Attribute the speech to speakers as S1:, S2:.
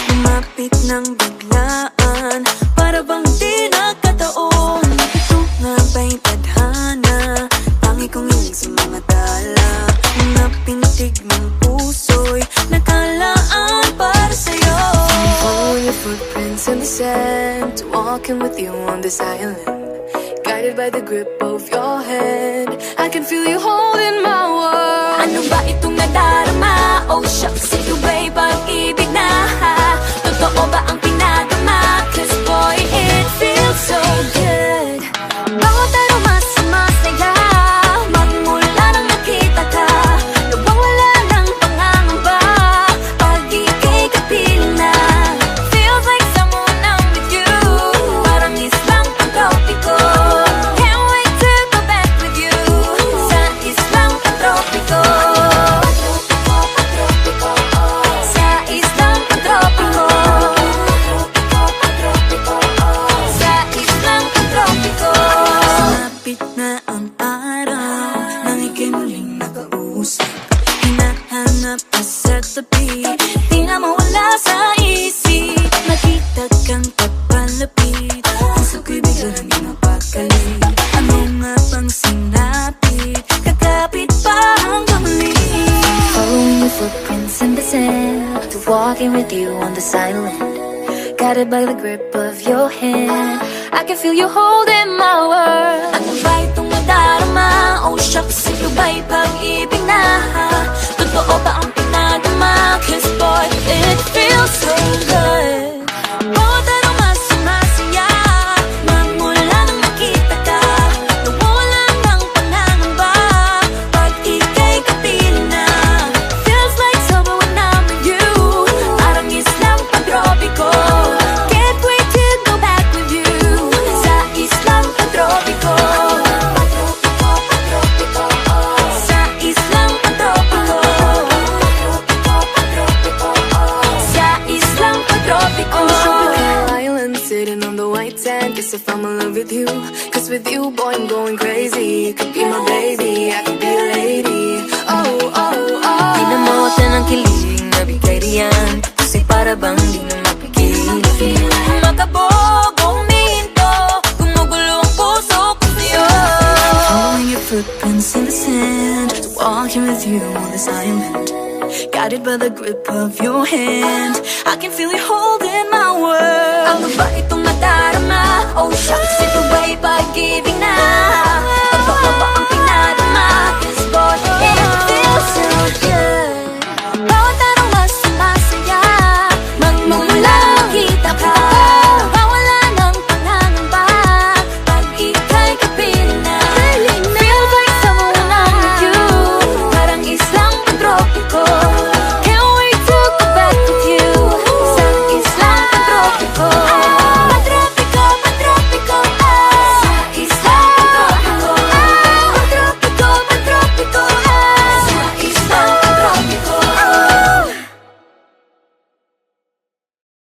S1: Lumapit ng biglaan, para bang di nagkataon. Ito nga ba'y tadhana, tangi kong hilig sa mga tala. Mga pintig ng puso'y nakalaan para sa'yo.
S2: Following your footprints in the sand, walking with you on this island, guided by the grip of your hand. I can feel you holding my world.
S1: Ano ba itong nadarama? Oh shucks, ito ba'y pag-ibig na? Totoo ba ang pinagama? Cause boy, it feels so good. Bawat aroma sumasaya, magmula nang nakita ka. Nawawala ng pangangamba, pag ika'y kapiling na. Feels like someone I'm with you, parang islang pantropiko. Can't wait to go back with you, sa islang pantropiko. Sa islang pantropiko. Sa islang pantropiko. Sumapit na ang araw, nang ika'y muling nakausap. Hinahanap ka sa tabi, di na mawala sa isip. Nakita kang papalapit, puso ko'y bigla nang di mapakali. Ano nga bang sinapit, kakapit pa hanggang muli.
S2: Following your footprints in the sand, to walking with you on this island, guided by the grip of your hand. I can feel you holding my world.
S1: Ano ba itong nadarama? Oh shucks, ito ba'y pag-ibig na? Totoo ba ang pinagama? Cause boy, it feels so good. Bawat aroma sumasaya, magmula nang nakita ka. Nawawala ng pangangamba, pag ika'y kapiling na. Feels like summer when I'm with you, parang islang pantropiko. Can't wait to go back with you, sa islang pantropiko. Sa islang pantropiko. Sa islang pantropiko.
S2: Island sitting on the white sand, guess if I'm in love with you. Cause with you, boy, I'm going crazy. You could be my baby, I could be a lady. Oh, oh, oh.
S1: Di na mawala ng kilig na bigay riyan, kasi para bang di na mapigil. Makabog, huminto, gumugulo ang puso ko sa'yo. Following your footprints in the sand, walking with you on this island, guided by the grip of your hand. I can feel you